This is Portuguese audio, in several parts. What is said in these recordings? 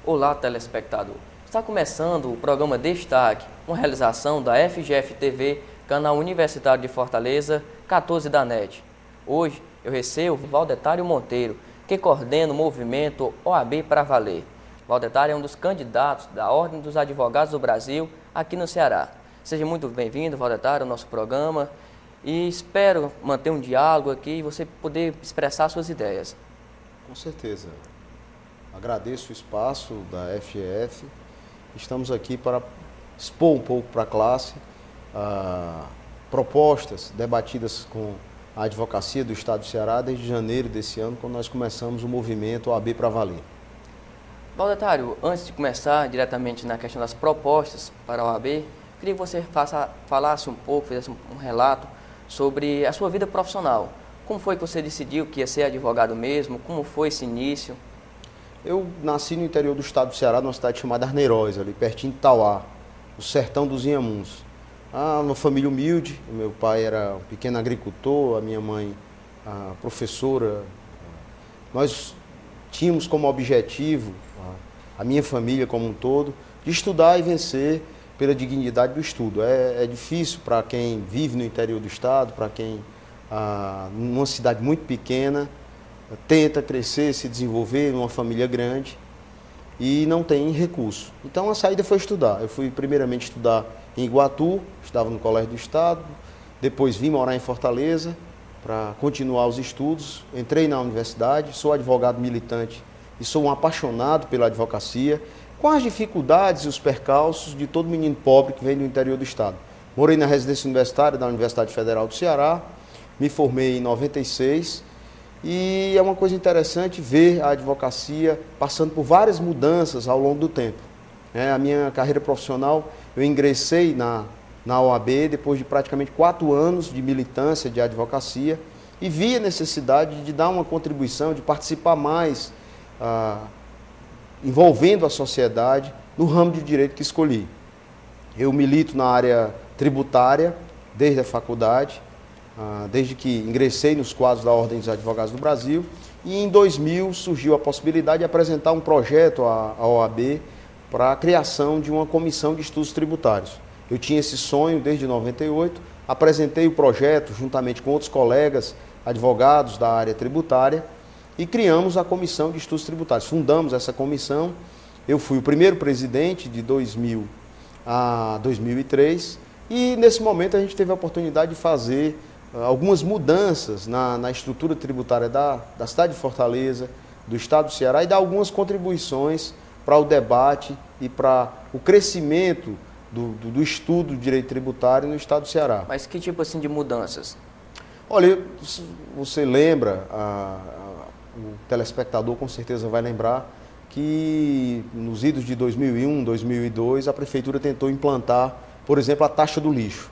Olá, telespectador. Está começando o programa Destaque, uma realização da FGF-TV, canal Universitário de Fortaleza, 14 da NET. Hoje eu recebo Valdetário Monteiro, que coordena o movimento OAB para Valer. Valdetário é um dos candidatos da Ordem dos Advogados do Brasil aqui no Ceará. Seja muito bem-vindo, Valdetário, ao nosso programa e espero manter um diálogo aqui e você poder expressar suas ideias. Com certeza. Agradeço o espaço da FGF. Estamos aqui para expor um pouco para a classe propostas debatidas com a advocacia do Estado do Ceará desde janeiro desse ano, quando nós começamos o movimento OAB para Valer. Valdetário, antes de começar diretamente na questão das propostas para a OAB, queria que você falasse um pouco, fizesse um relato sobre a sua vida profissional. Como foi que você decidiu que ia ser advogado mesmo? Como foi esse início? Eu nasci no interior do estado do Ceará, numa cidade chamada Arneiroz, ali pertinho de Tauá, no sertão dos Inhamuns. Uma família humilde, meu pai era um pequeno agricultor, a minha mãe professora. Nós tínhamos como objetivo, a minha família como um todo, de estudar e vencer pela dignidade do estudo. É difícil para quem vive no interior do estado, para quem, numa cidade muito pequena, tenta crescer, se desenvolver numa família grande e não tem recurso. Então a saída foi estudar. Eu fui primeiramente estudar em Iguatu, estava no Colégio do Estado, depois vim morar em Fortaleza para continuar os estudos, entrei na universidade, sou advogado militante e sou um apaixonado pela advocacia, com as dificuldades e os percalços de todo menino pobre que vem do interior do estado. Morei na residência universitária da Universidade Federal do Ceará, me formei em 96, e é uma coisa interessante ver a advocacia passando por várias mudanças ao longo do tempo. A minha carreira profissional, eu ingressei na OAB depois de praticamente 4 anos de militância de advocacia e vi a necessidade de dar uma contribuição, de participar mais, envolvendo a sociedade no ramo de direito que escolhi. Eu milito na área tributária desde a faculdade, desde que ingressei nos quadros da Ordem dos Advogados do Brasil, e em 2000 surgiu a possibilidade de apresentar um projeto à OAB para a criação de uma comissão de estudos tributários. Eu tinha esse sonho desde 98, apresentei o projeto juntamente com outros colegas advogados da área tributária e criamos a comissão de estudos tributários. Fundamos essa comissão, eu fui o primeiro presidente de 2000 a 2003 e nesse momento a gente teve a oportunidade de fazer algumas mudanças na estrutura tributária da cidade de Fortaleza, do estado do Ceará e dar algumas contribuições para o debate e para o crescimento do estudo de direito tributário no estado do Ceará. Mas que tipo assim de mudanças? Olha, você lembra, o telespectador com certeza vai lembrar, que nos idos de 2001, 2002, a prefeitura tentou implantar, por exemplo, a taxa do lixo.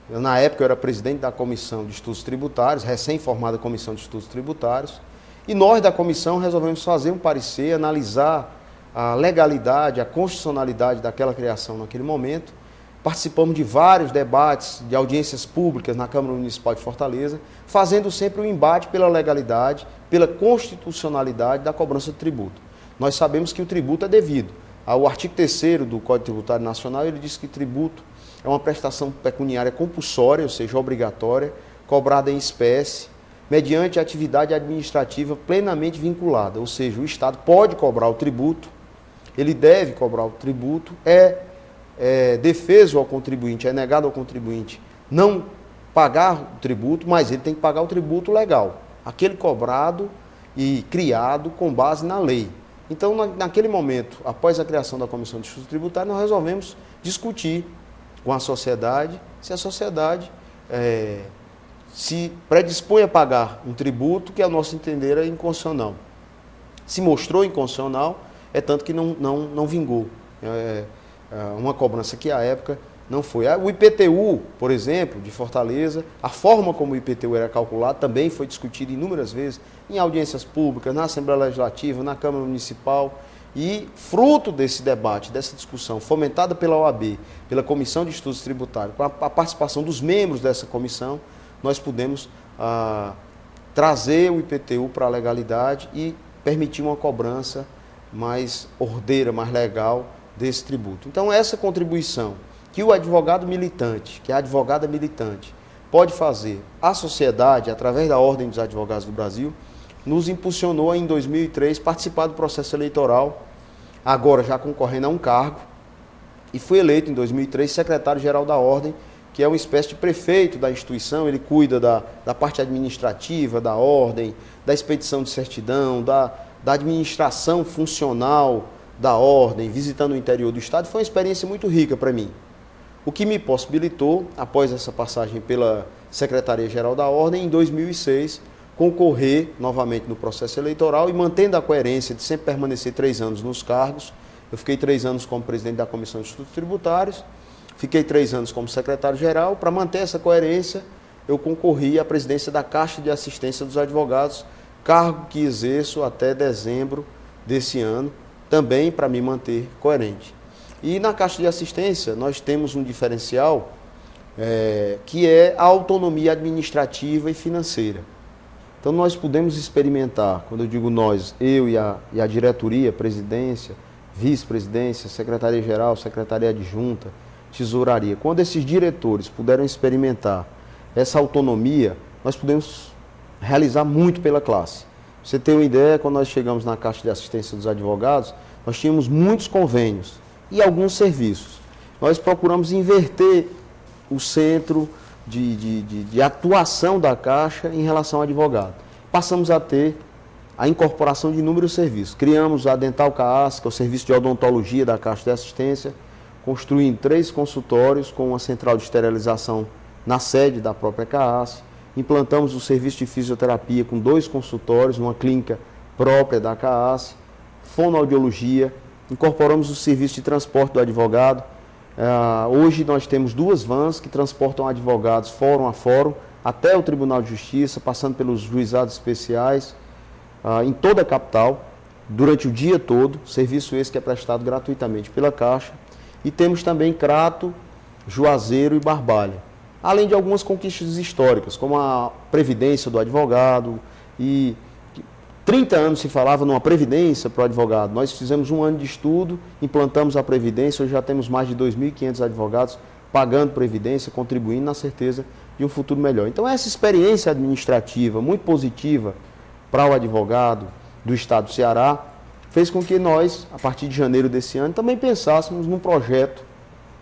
Na época eu era presidente da Comissão de Estudos Tributários, recém-formada Comissão de Estudos Tributários, e nós da comissão resolvemos fazer um parecer, analisar a legalidade, a constitucionalidade daquela criação naquele momento. Participamos de vários debates, de audiências públicas na Câmara Municipal de Fortaleza, fazendo sempre um embate pela legalidade, pela constitucionalidade da cobrança de tributo. Nós sabemos que o tributo é devido. O artigo 3º do Código Tributário Nacional, ele diz que tributo é uma prestação pecuniária compulsória, ou seja, obrigatória, cobrada em espécie, mediante atividade administrativa plenamente vinculada. Ou seja, o Estado pode cobrar o tributo, ele deve cobrar o tributo, é defeso ao contribuinte, é negado ao contribuinte não pagar o tributo, mas ele tem que pagar o tributo legal, aquele cobrado e criado com base na lei. Então, naquele momento, após a criação da Comissão de Estudos Tributários, nós resolvemos discutir com a sociedade, se a sociedade se predispõe a pagar um tributo que, ao nosso entender, é inconstitucional. Se mostrou inconstitucional, é tanto que não vingou. Uma cobrança que, à época, não foi. O IPTU, por exemplo, de Fortaleza, a forma como o IPTU era calculado também foi discutida inúmeras vezes em audiências públicas, na Assembleia Legislativa, na Câmara Municipal, E fruto desse debate, dessa discussão, fomentada pela OAB, pela Comissão de Estudos Tributários, com a participação dos membros dessa comissão, nós pudemos trazer o IPTU para a legalidade e permitir uma cobrança mais ordeira, mais legal desse tributo. Então, essa contribuição que o advogado militante, que a advogada militante, pode fazer à sociedade, através da Ordem dos Advogados do Brasil, nos impulsionou em 2003 participar do processo eleitoral, agora já concorrendo a um cargo, e fui eleito em 2003 secretário-geral da Ordem, que é uma espécie de prefeito da instituição. Ele cuida da parte administrativa da Ordem, da expedição de certidão, da administração funcional da Ordem, visitando o interior do Estado. Foi uma experiência muito rica para mim. O que me possibilitou, após essa passagem pela Secretaria-Geral da Ordem, em 2006, concorrer novamente no processo eleitoral e mantendo a coerência de sempre permanecer 3 anos nos cargos. Eu fiquei 3 anos como presidente da Comissão de Estudos Tributários, fiquei 3 anos como secretário-geral. Para manter essa coerência, eu concorri à presidência da Caixa de Assistência dos Advogados, cargo que exerço até dezembro desse ano, também para me manter coerente. E na Caixa de Assistência nós temos um diferencial que é a autonomia administrativa e financeira. Então nós podemos experimentar, quando eu digo nós, eu e a diretoria, presidência, vice-presidência, secretaria-geral, secretaria adjunta, tesouraria, quando esses diretores puderam experimentar essa autonomia, nós podemos realizar muito pela classe. Você tem uma ideia, quando nós chegamos na Caixa de Assistência dos Advogados, nós tínhamos muitos convênios e alguns serviços. Nós procuramos inverter o centro de atuação da Caixa em relação ao advogado. Passamos a ter a incorporação de inúmeros serviços. Criamos a Dental CAAS, que é o serviço de odontologia da Caixa de Assistência, construindo 3 consultórios com uma central de esterilização na sede da própria CAAS. Implantamos o serviço de fisioterapia com 2 consultórios, uma clínica própria da CAAS, fonoaudiologia. Incorporamos o serviço de transporte do advogado. Hoje nós temos 2 vans que transportam advogados fórum a fórum até o Tribunal de Justiça, passando pelos juizados especiais, em toda a capital, durante o dia todo, serviço esse que é prestado gratuitamente pela Caixa. E temos também Crato, Juazeiro e Barbalha, além de algumas conquistas históricas, como a previdência do advogado. E 30 anos se falava numa previdência para o advogado. Nós fizemos 1 ano de estudo, implantamos a previdência, hoje já temos mais de 2.500 advogados pagando previdência, contribuindo na certeza de um futuro melhor. Então essa experiência administrativa muito positiva para o advogado do Estado do Ceará fez com que nós, a partir de janeiro desse ano, também pensássemos num projeto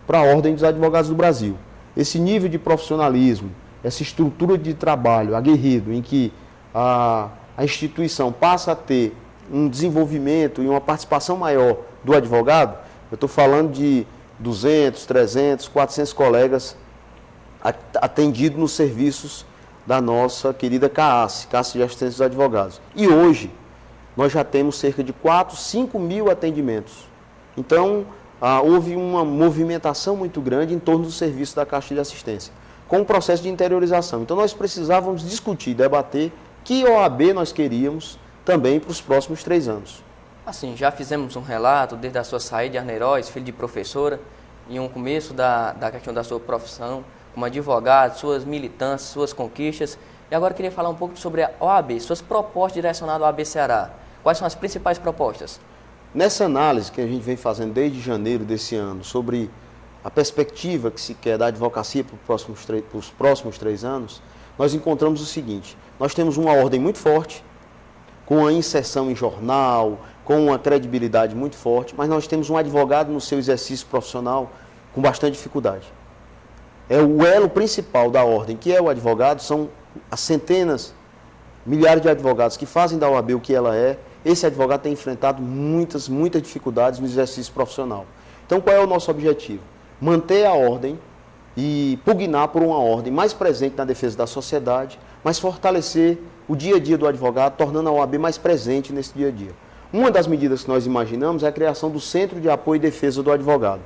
para a Ordem dos Advogados do Brasil. Esse nível de profissionalismo, essa estrutura de trabalho aguerrido, em que a instituição passa a ter um desenvolvimento e uma participação maior do advogado. Eu estou falando de 200, 300, 400 colegas atendidos nos serviços da nossa querida CAAS, Caixa de Assistência dos Advogados. E hoje, nós já temos cerca de 4, 5 mil atendimentos. Então, houve uma movimentação muito grande em torno do serviço da Caixa de Assistência, com o processo de interiorização. Então, nós precisávamos discutir, debater que OAB nós queríamos também para os próximos 3 anos. Assim, já fizemos um relato desde a sua saída de Arneiroz, filho de professora, em um começo da questão da sua profissão como advogado, suas militâncias, suas conquistas. E agora eu queria falar um pouco sobre a OAB, suas propostas direcionadas ao OAB Ceará. Quais são as principais propostas? Nessa análise que a gente vem fazendo desde janeiro desse ano sobre a perspectiva que se quer da advocacia para os próximos 3 anos, nós encontramos o seguinte: nós temos uma ordem muito forte, com a inserção em jornal, com uma credibilidade muito forte, mas nós temos um advogado no seu exercício profissional com bastante dificuldade. O elo principal da ordem, que é o advogado, são as centenas, milhares de advogados que fazem da OAB o que ela é. Esse advogado tem enfrentado muitas dificuldades no exercício profissional. Então, qual é o nosso objetivo? Manter a ordem e pugnar por uma ordem mais presente na defesa da sociedade, mas fortalecer o dia a dia do advogado, tornando a OAB mais presente nesse dia a dia. Uma das medidas que nós imaginamos é a criação do Centro de Apoio e Defesa do Advogado.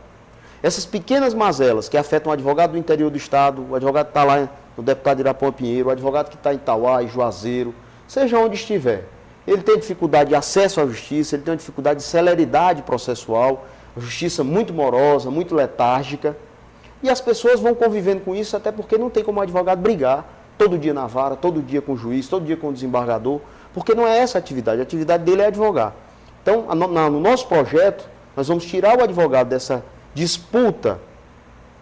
Essas pequenas mazelas que afetam o advogado do interior do Estado, o advogado que está lá no deputado Irapuã Pinheiro, o advogado que está em Itauá, em Juazeiro, seja onde estiver, ele tem dificuldade de acesso à justiça, ele tem uma dificuldade de celeridade processual, a justiça muito morosa, muito letárgica, e as pessoas vão convivendo com isso, até porque não tem como o advogado brigar todo dia na vara, todo dia com o juiz, todo dia com o desembargador, porque não é essa a atividade dele é advogar. Então, no nosso projeto, nós vamos tirar o advogado dessa disputa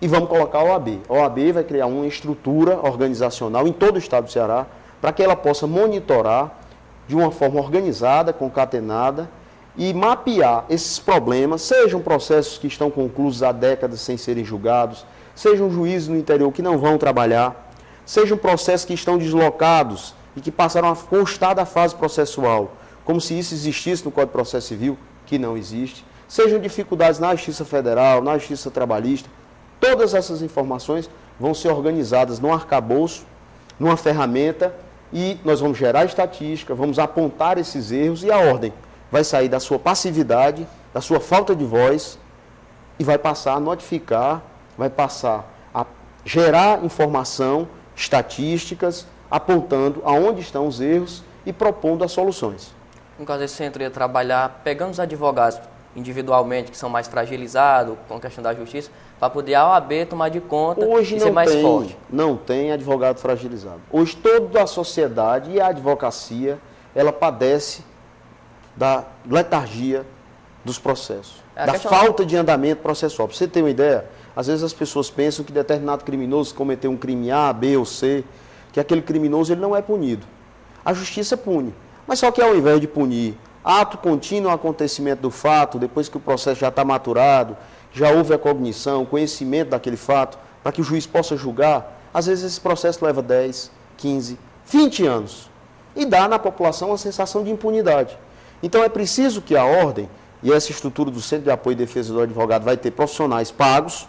e vamos colocar a OAB. A OAB vai criar uma estrutura organizacional em todo o estado do Ceará, para que ela possa monitorar de uma forma organizada, concatenada, e mapear esses problemas, sejam processos que estão concluídos há décadas sem serem julgados, sejam juízes no interior que não vão trabalhar, sejam processos que estão deslocados e que passaram a constar da fase processual, como se isso existisse no Código de Processo Civil, que não existe, sejam dificuldades na Justiça Federal, na Justiça Trabalhista, todas essas informações vão ser organizadas num arcabouço, numa ferramenta, e nós vamos gerar estatística, vamos apontar esses erros e a ordem vai sair da sua passividade, da sua falta de voz e vai passar a notificar, vai passar a gerar informação, estatísticas, apontando aonde estão os erros e propondo as soluções. No caso, esse centro ia trabalhar pegando os advogados individualmente, que são mais fragilizados com a questão da justiça, para poder a OAB tomar de conta Hoje e ser mais forte. Hoje não tem advogado fragilizado. Hoje toda a sociedade e a advocacia, ela padece da letargia dos processos, da falta de andamento processual. Para você ter uma ideia, às vezes as pessoas pensam que determinado criminoso cometeu um crime A, B ou C, que aquele criminoso ele não é punido. A justiça pune. Mas só que ao invés de punir ato contínuo ao acontecimento do fato, depois que o processo já está maturado, já houve a cognição, o conhecimento daquele fato, para que o juiz possa julgar, às vezes esse processo leva 10, 15, 20 anos. E dá na população uma sensação de impunidade. Então é preciso que a ordem, e essa estrutura do Centro de Apoio e Defesa do Advogado vai ter profissionais pagos,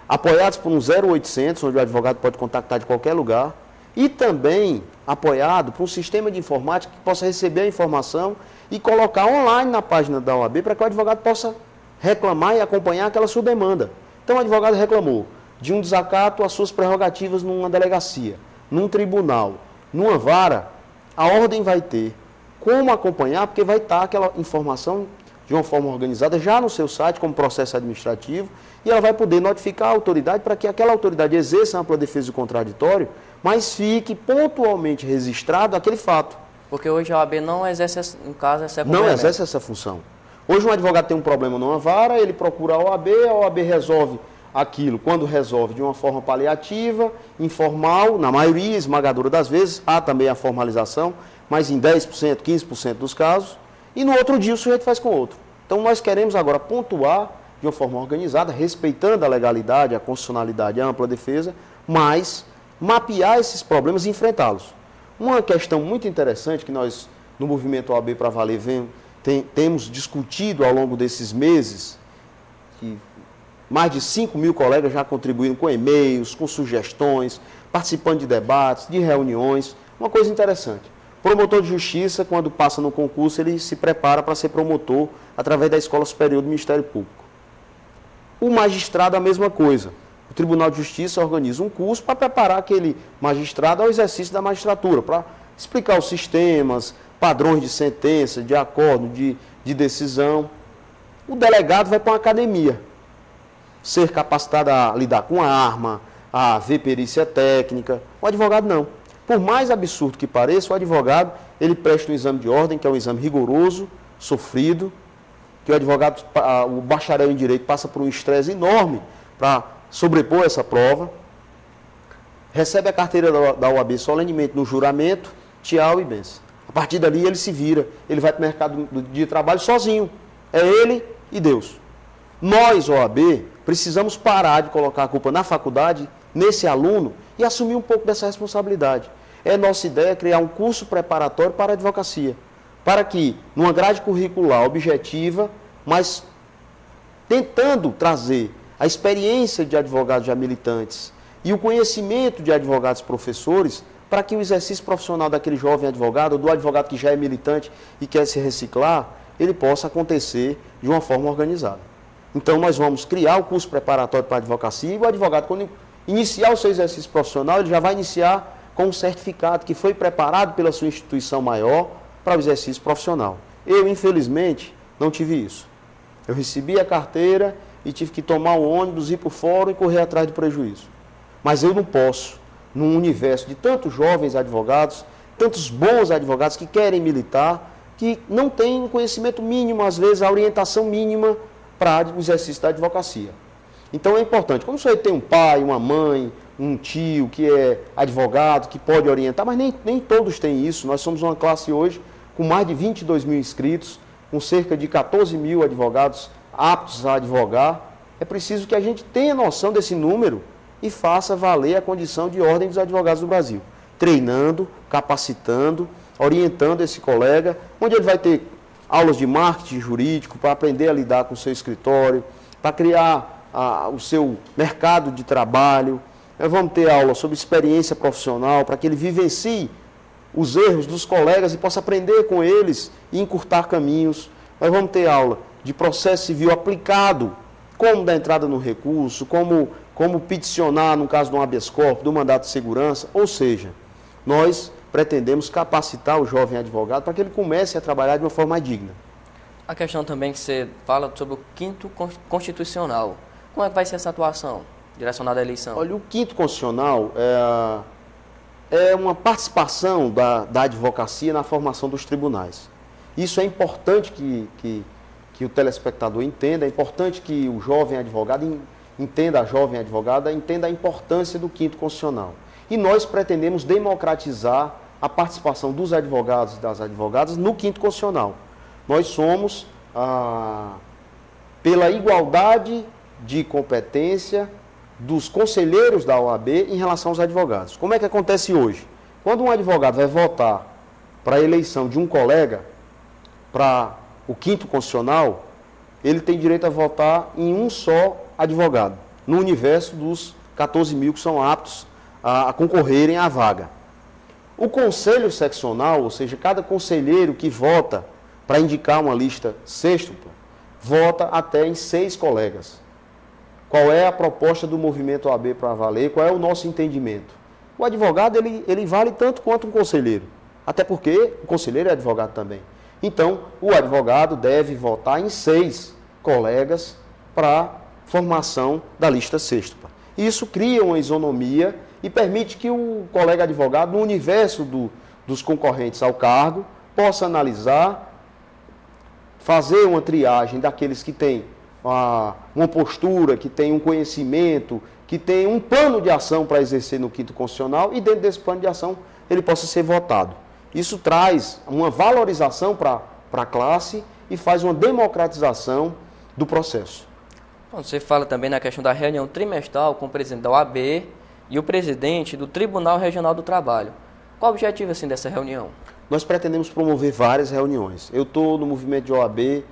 apoiados por um 0800, onde o advogado pode contactar de qualquer lugar, e também apoiado por um sistema de informática que possa receber a informação e colocar online na página da OAB para que o advogado possa reclamar e acompanhar aquela sua demanda. Então o advogado reclamou de um desacato às suas prerrogativas numa delegacia, num tribunal, numa vara, a ordem vai ter como acompanhar, porque vai estar aquela informação de uma forma organizada já no seu site como processo administrativo e ela vai poder notificar a autoridade para que aquela autoridade exerça a ampla defesa do contraditório, mas fique pontualmente registrado aquele fato. Porque hoje a OAB não exerce, no caso, essa não exerce essa função. Hoje um advogado tem um problema numa vara, ele procura a OAB resolve aquilo, quando resolve de uma forma paliativa, informal, na maioria esmagadora das vezes, há também a formalização, mas em 10%, 15% dos casos, e no outro dia o sujeito faz com outro. Então nós queremos agora pontuar de uma forma organizada, respeitando a legalidade, a constitucionalidade, a ampla defesa, mas mapear esses problemas e enfrentá-los. Uma questão muito interessante que nós, no Movimento OAB para Valer, temos discutido ao longo desses meses, que mais de 5 mil colegas já contribuíram com e-mails, com sugestões, participando de debates, de reuniões, uma coisa interessante. Promotor de justiça, quando passa no concurso, ele se prepara para ser promotor através da Escola Superior do Ministério Público. O magistrado, a mesma coisa. O Tribunal de Justiça organiza um curso para preparar aquele magistrado ao exercício da magistratura, para explicar os sistemas, padrões de sentença, de acordo, de decisão. O delegado vai para uma academia, ser capacitado a lidar com a arma, a ver perícia técnica. O advogado não. Por mais absurdo que pareça, o advogado, ele presta um exame de ordem, que é um exame rigoroso, sofrido, que o advogado, o bacharel em direito passa por um estresse enorme para sobrepor essa prova, recebe a carteira da OAB solenemente no juramento, tchau e benção. A partir dali ele se vira, ele vai para o mercado de trabalho sozinho, é ele e Deus. Nós, OAB, precisamos parar de colocar a culpa na faculdade, nesse aluno, e assumir um pouco dessa responsabilidade. É nossa ideia criar um curso preparatório para a advocacia, para que, numa grade curricular objetiva, mas tentando trazer a experiência de advogados já militantes e o conhecimento de advogados professores, para que o exercício profissional daquele jovem advogado, ou do advogado que já é militante e quer se reciclar, ele possa acontecer de uma forma organizada. Então, nós vamos criar o curso preparatório para a advocacia e o advogado, quando iniciar o seu exercício profissional, ele já vai iniciar com um certificado que foi preparado pela sua instituição maior para o exercício profissional. Eu, infelizmente, não tive isso. Eu recebi a carteira e tive que tomar o ônibus, ir para o fórum e correr atrás do prejuízo. Mas eu não posso, num universo de tantos jovens advogados, tantos bons advogados que querem militar, que não têm um conhecimento mínimo, às vezes, a orientação mínima para o exercício da advocacia. Então é importante, como você tem um pai, uma mãe, um tio que é advogado, que pode orientar, mas nem todos têm isso. Nós somos uma classe hoje com mais de 22 mil inscritos, com cerca de 14 mil advogados aptos a advogar. É preciso que a gente tenha noção desse número e faça valer a condição de ordem dos advogados do Brasil, treinando, capacitando, orientando esse colega, onde ele vai ter aulas de marketing jurídico para aprender a lidar com o seu escritório, para criar o seu mercado de trabalho. Nós vamos ter aula sobre experiência profissional, para que ele vivencie os erros dos colegas e possa aprender com eles e encurtar caminhos. Nós vamos ter aula de processo civil aplicado, como dar entrada no recurso, como peticionar no caso de um habeas corpus, do mandato de segurança. Ou seja, nós pretendemos capacitar o jovem advogado para que ele comece a trabalhar de uma forma digna. A questão também que você fala sobre o 5º Constitucional. Como é que vai ser essa atuação direcionada à eleição? Olha, o 5º Constitucional é uma participação da advocacia na formação dos tribunais. Isso é importante que o telespectador entenda, é importante que o jovem advogado entenda, a jovem advogada entenda a importância do 5º Constitucional. E nós pretendemos democratizar a participação dos advogados e das advogadas no 5º Constitucional. Nós somos, pela igualdade de competência dos conselheiros da OAB em relação aos advogados. Como é que acontece hoje? Quando um advogado vai votar para a eleição de um colega, para o 5º Constitucional, ele tem direito a votar em um só advogado, no universo dos 14 mil que são aptos a concorrerem à vaga. O conselho seccional, ou seja, cada conselheiro que vota para indicar uma lista sêxtupla, vota até em 6 colegas. Qual é a proposta do movimento OAB para valer? Qual é o nosso entendimento? O advogado, ele vale tanto quanto um conselheiro, até porque o conselheiro é advogado também. Então, o advogado deve votar em 6 colegas para a formação da lista sêxtupla. Isso cria uma isonomia e permite que o colega advogado, no universo dos concorrentes ao cargo, possa analisar, fazer uma triagem daqueles que têm uma postura, que têm um conhecimento, que têm um plano de ação para exercer no 5º Constitucional e dentro desse plano de ação ele possa ser votado. Isso traz uma valorização para a classe e faz uma democratização do processo. Bom, você fala também na questão da reunião trimestral com o presidente da OAB e o presidente do Tribunal Regional do Trabalho. Qual o objetivo assim, dessa reunião? Nós pretendemos promover várias reuniões. Eu estou no movimento de OAB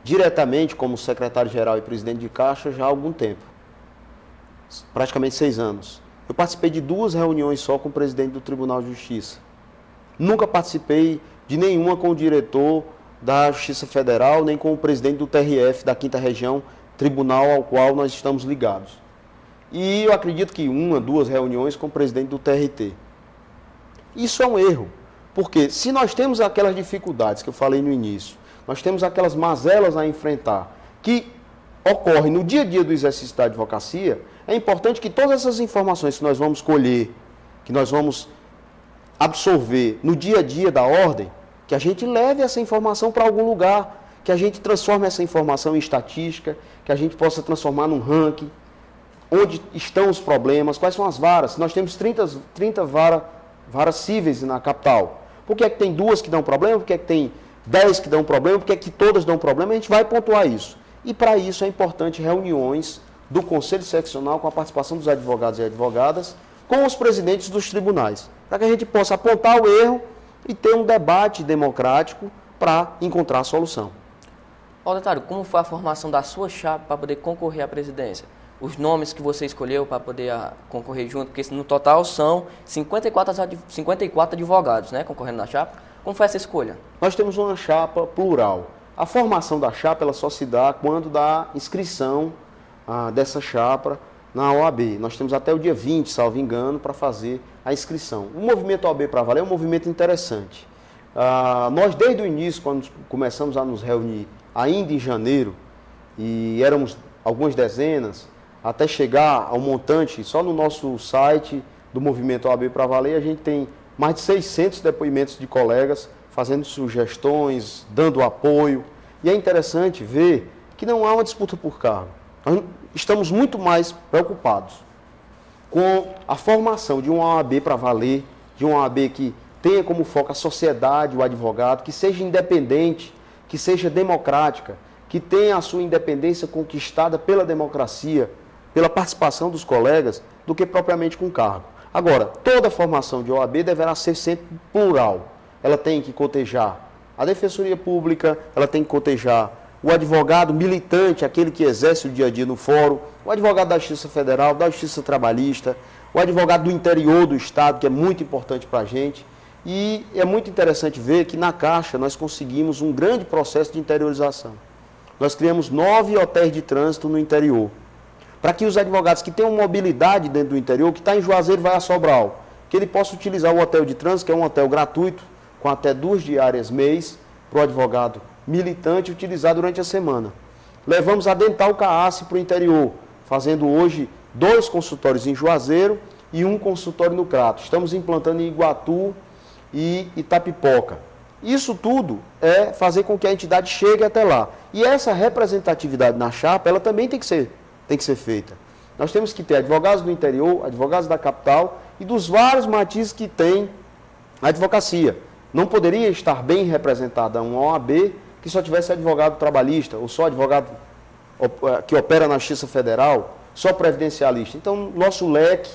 diretamente como secretário-geral e presidente de Caixa já há algum tempo, praticamente 6 anos. Eu participei de 2 reuniões só com o presidente do Tribunal de Justiça. Nunca participei de nenhuma com o diretor da Justiça Federal, nem com o presidente do TRF, da 5ª Região, tribunal ao qual nós estamos ligados. E eu acredito que 1, 2 reuniões com o presidente do TRT. Isso é um erro, porque se nós temos aquelas dificuldades que eu falei no início, nós temos aquelas mazelas a enfrentar, que ocorrem no dia a dia do exercício da advocacia, é importante que todas essas informações que nós vamos colher, que nós vamos absorver no dia a dia da ordem, que a gente leve essa informação para algum lugar, que a gente transforme essa informação em estatística, que a gente possa transformar num ranking, onde estão os problemas, quais são as varas. Nós temos 30 varas cíveis na capital. Por que é que tem 2 que dão problema? Por que é que tem 10 que dão problema? Por que é que todas dão problema? A gente vai pontuar isso. E para isso é importante reuniões do Conselho Seccional com a participação dos advogados e advogadas, com os presidentes dos tribunais, para que a gente possa apontar o erro e ter um debate democrático para encontrar a solução. Auditário, como foi a formação da sua chapa para poder concorrer à presidência? Os nomes que você escolheu para poder concorrer junto, porque no total são 54 advogados, né, concorrendo na chapa. Como foi essa escolha? Nós temos uma chapa plural. A formação da chapa ela só se dá quando dá inscrição dessa chapa na OAB. Nós temos até o dia 20, salvo engano, para fazer a inscrição. O movimento OAB para valer é um movimento interessante. Nós, desde o início, quando começamos a nos reunir, ainda em janeiro, e éramos algumas dezenas, até chegar ao montante, só no nosso site do Movimento OAB para Valer, a gente tem mais de 600 depoimentos de colegas fazendo sugestões, dando apoio. E é interessante ver que não há uma disputa por cargo. Nós estamos muito mais preocupados com a formação de uma OAB para valer, de uma OAB que tenha como foco a sociedade, o advogado, que seja independente, que seja democrática, que tenha a sua independência conquistada pela democracia, pela participação dos colegas, do que propriamente com cargo. Agora, toda formação de OAB deverá ser sempre plural. Ela tem que cotejar a Defensoria Pública, ela tem que cotejar o advogado militante, aquele que exerce o dia a dia no fórum, o advogado da Justiça Federal, da Justiça Trabalhista, o advogado do interior do Estado, que é muito importante para a gente. E é muito interessante ver que na Caixa nós conseguimos um grande processo de interiorização. Nós criamos 9 hotéis de trânsito no interior, para que os advogados que tenham mobilidade dentro do interior, que está em Juazeiro vai a Sobral, que ele possa utilizar o hotel de trânsito, que é um hotel gratuito, com até 2 diárias mês, para o advogado militante utilizar durante a semana. Levamos a Dental CAASE para o interior, fazendo hoje 2 consultórios em Juazeiro e 1 consultório no Crato. Estamos implantando em Iguatu e Itapipoca. Isso tudo é fazer com que a entidade chegue até lá. E essa representatividade na chapa, ela também tem que ser feita. Nós temos que ter advogados do interior, advogados da capital e dos vários matizes que tem a advocacia. Não poderia estar bem representada uma OAB que só tivesse advogado trabalhista, ou só advogado que opera na Justiça Federal, só previdencialista. Então, nosso leque,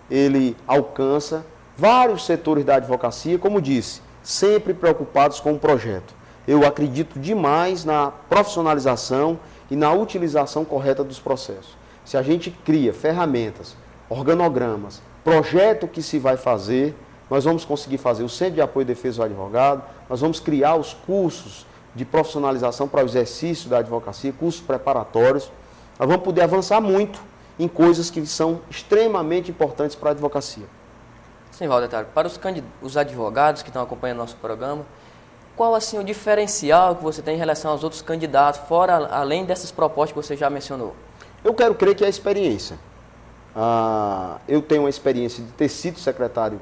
ele alcança vários setores da advocacia, como disse, sempre preocupados com o projeto. Eu acredito demais na profissionalização e na utilização correta dos processos. Se a gente cria ferramentas, organogramas, projeto que se vai fazer, nós vamos conseguir fazer o Centro de Apoio e Defesa do Advogado, nós vamos criar os cursos de profissionalização para o exercício da advocacia, cursos preparatórios, nós vamos poder avançar muito em coisas que são extremamente importantes para a advocacia. Sim, Valdetaro, para os advogados que estão acompanhando nosso programa, qual assim o diferencial que você tem em relação aos outros candidatos, fora além dessas propostas que você já mencionou? Eu quero crer que é a experiência. Eu tenho uma experiência de ter sido secretário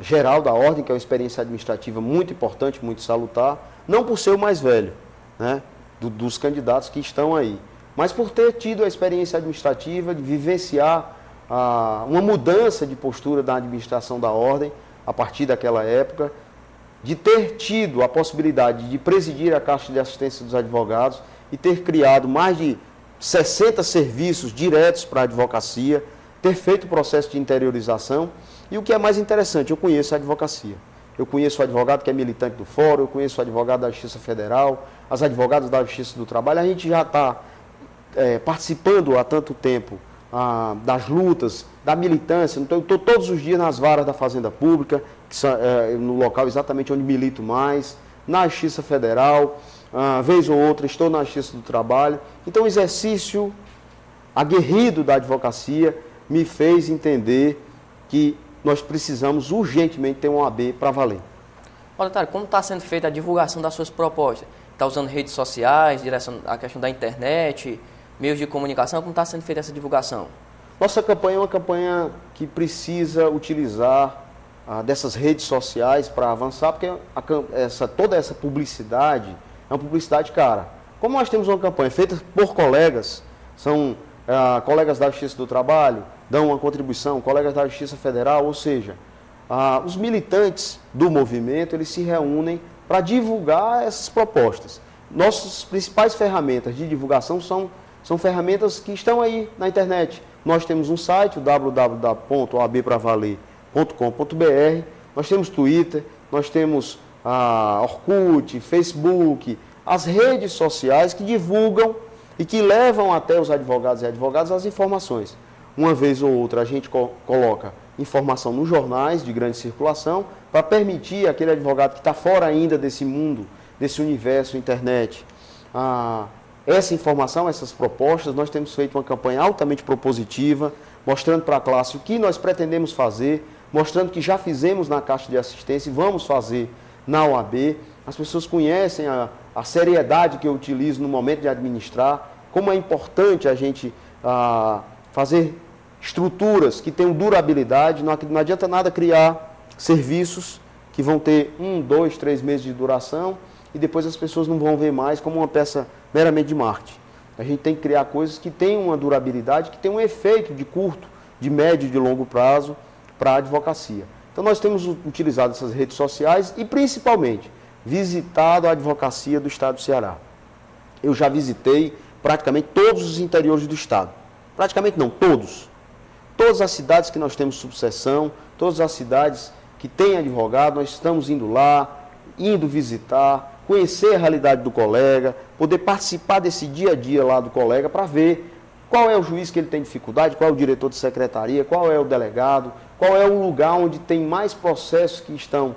geral da Ordem, que é uma experiência administrativa muito importante, muito salutar, não por ser o mais velho, né, dos candidatos que estão aí, mas por ter tido a experiência administrativa de vivenciar uma mudança de postura da administração da Ordem a partir daquela época, de ter tido a possibilidade de presidir a Caixa de Assistência dos Advogados e ter criado mais de 60 serviços diretos para a advocacia, ter feito o processo de interiorização. E o que é mais interessante, eu conheço a advocacia. Eu conheço o advogado que é militante do Fórum, eu conheço o advogado da Justiça Federal, as advogadas da Justiça do Trabalho. A gente já está participando há tanto tempo das lutas, da militância. Então, eu estou todos os dias nas varas da Fazenda Pública, no local exatamente onde milito mais, na Justiça Federal, vez ou outra estou na Justiça do Trabalho. Então, o exercício aguerrido da advocacia me fez entender que nós precisamos urgentemente ter uma OAB para valer. Valdetaro, como está sendo feita a divulgação das suas propostas? Está usando redes sociais, a questão da internet, meios de comunicação, como está sendo feita essa divulgação? Nossa campanha é uma campanha que precisa utilizar dessas redes sociais para avançar, porque toda essa publicidade é uma publicidade cara. Como nós temos uma campanha feita por colegas, são colegas da Justiça do Trabalho, dão uma contribuição, colegas da Justiça Federal, ou seja, os militantes do movimento, eles se reúnem para divulgar essas propostas. Nossas principais ferramentas de divulgação são ferramentas que estão aí na internet. Nós temos um site, www.oabpravale.com.br, nós temos Twitter, nós temos Orkut, Facebook, as redes sociais que divulgam e que levam até os advogados e advogadas as informações. Uma vez ou outra a gente coloca informação nos jornais de grande circulação para permitir aquele advogado que está fora ainda desse mundo, desse universo internet, essa informação, essas propostas. Nós temos feito uma campanha altamente propositiva, mostrando para a classe o que nós pretendemos fazer, mostrando que já fizemos na Caixa de Assistência e vamos fazer na OAB, as pessoas conhecem a seriedade que eu utilizo no momento de administrar, como é importante a gente fazer estruturas que tenham durabilidade. Não adianta nada criar serviços que vão ter 1, 2, 3 meses de duração e depois as pessoas não vão ver mais como uma peça meramente de marketing. A gente tem que criar coisas que tenham uma durabilidade, que tenham um efeito de curto, de médio e de longo prazo para a advocacia. Então nós temos utilizado essas redes sociais e principalmente visitado a advocacia do Estado do Ceará. Eu já visitei praticamente todos os interiores do Estado. Praticamente não, todos. Todas as cidades que nós temos subseção, todas as cidades que têm advogado, nós estamos indo lá, indo visitar, conhecer a realidade do colega, poder participar desse dia a dia lá do colega para ver qual é o juiz que ele tem dificuldade, qual é o diretor de secretaria, qual é o delegado, qual é o lugar onde tem mais processos que estão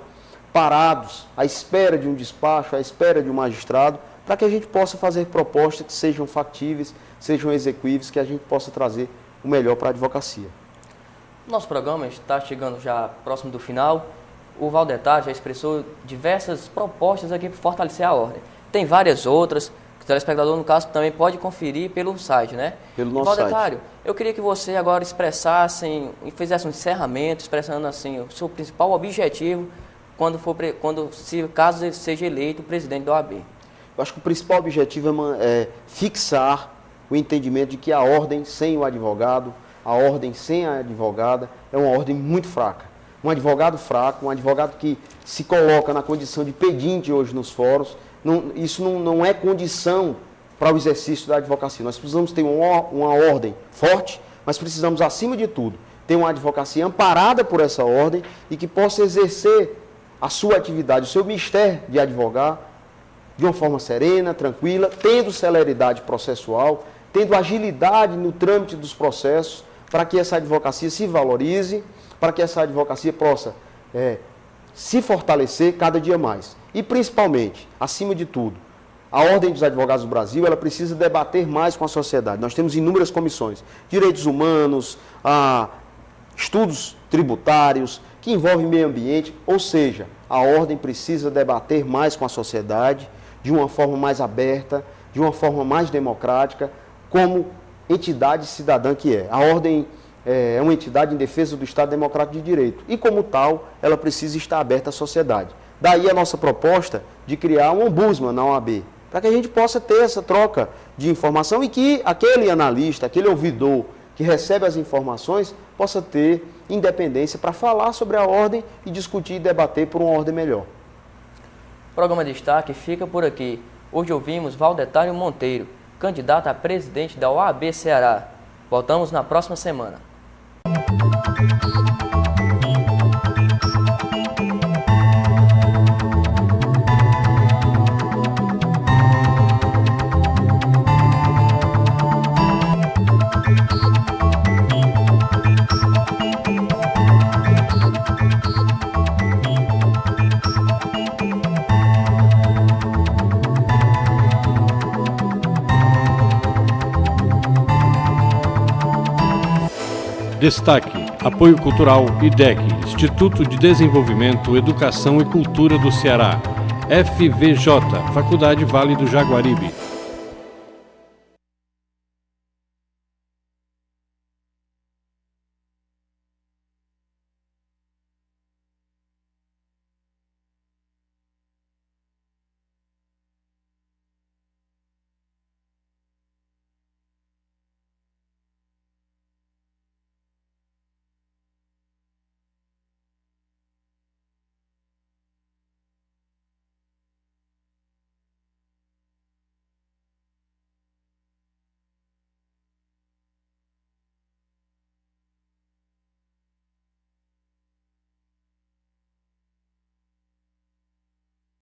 parados, à espera de um despacho, à espera de um magistrado, para que a gente possa fazer propostas que sejam factíveis, sejam execuíveis, que a gente possa trazer o melhor para a advocacia. Nosso programa está chegando já próximo do final. O Valdetar já expressou diversas propostas aqui para fortalecer a ordem. Tem várias outras, que o telespectador, no caso, também pode conferir pelo site, né? Pelo nosso Valdetário, site. eu queria que você agora expressasse e fizesse um encerramento, expressando assim o seu principal objetivo caso ele seja eleito presidente da OAB. Eu acho que o principal objetivo é fixar o entendimento de que a ordem sem o advogado, a ordem sem a advogada, é uma ordem muito fraca. Um advogado fraco, um advogado que se coloca na condição de pedinte hoje nos fóruns, isso não é condição para o exercício da advocacia. Nós precisamos ter uma ordem forte, mas precisamos, acima de tudo, ter uma advocacia amparada por essa ordem e que possa exercer a sua atividade, o seu mistério de advogar, de uma forma serena, tranquila, tendo celeridade processual, tendo agilidade no trâmite dos processos, para que essa advocacia se valorize, para que essa advocacia possa se fortalecer cada dia mais. E principalmente, acima de tudo, a Ordem dos Advogados do Brasil, ela precisa debater mais com a sociedade. Nós temos inúmeras comissões, direitos humanos, estudos tributários, que envolvem meio ambiente, ou seja, a Ordem precisa debater mais com a sociedade, de uma forma mais aberta, de uma forma mais democrática, como entidade cidadã que é. A Ordem é uma entidade em defesa do Estado Democrático de Direito e, como tal, ela precisa estar aberta à sociedade. Daí a nossa proposta de criar um ombudsman na OAB, para que a gente possa ter essa troca de informação e que aquele analista, aquele ouvidor que recebe as informações, possa ter independência para falar sobre a ordem e discutir e debater por uma ordem melhor. O programa Destaque fica por aqui. Hoje ouvimos Valdetário Monteiro, candidato a presidente da OAB Ceará. Voltamos na próxima semana. Destaque, Apoio Cultural IDEC, Instituto de Desenvolvimento, Educação e Cultura do Ceará. FVJ, Faculdade Vale do Jaguaribe.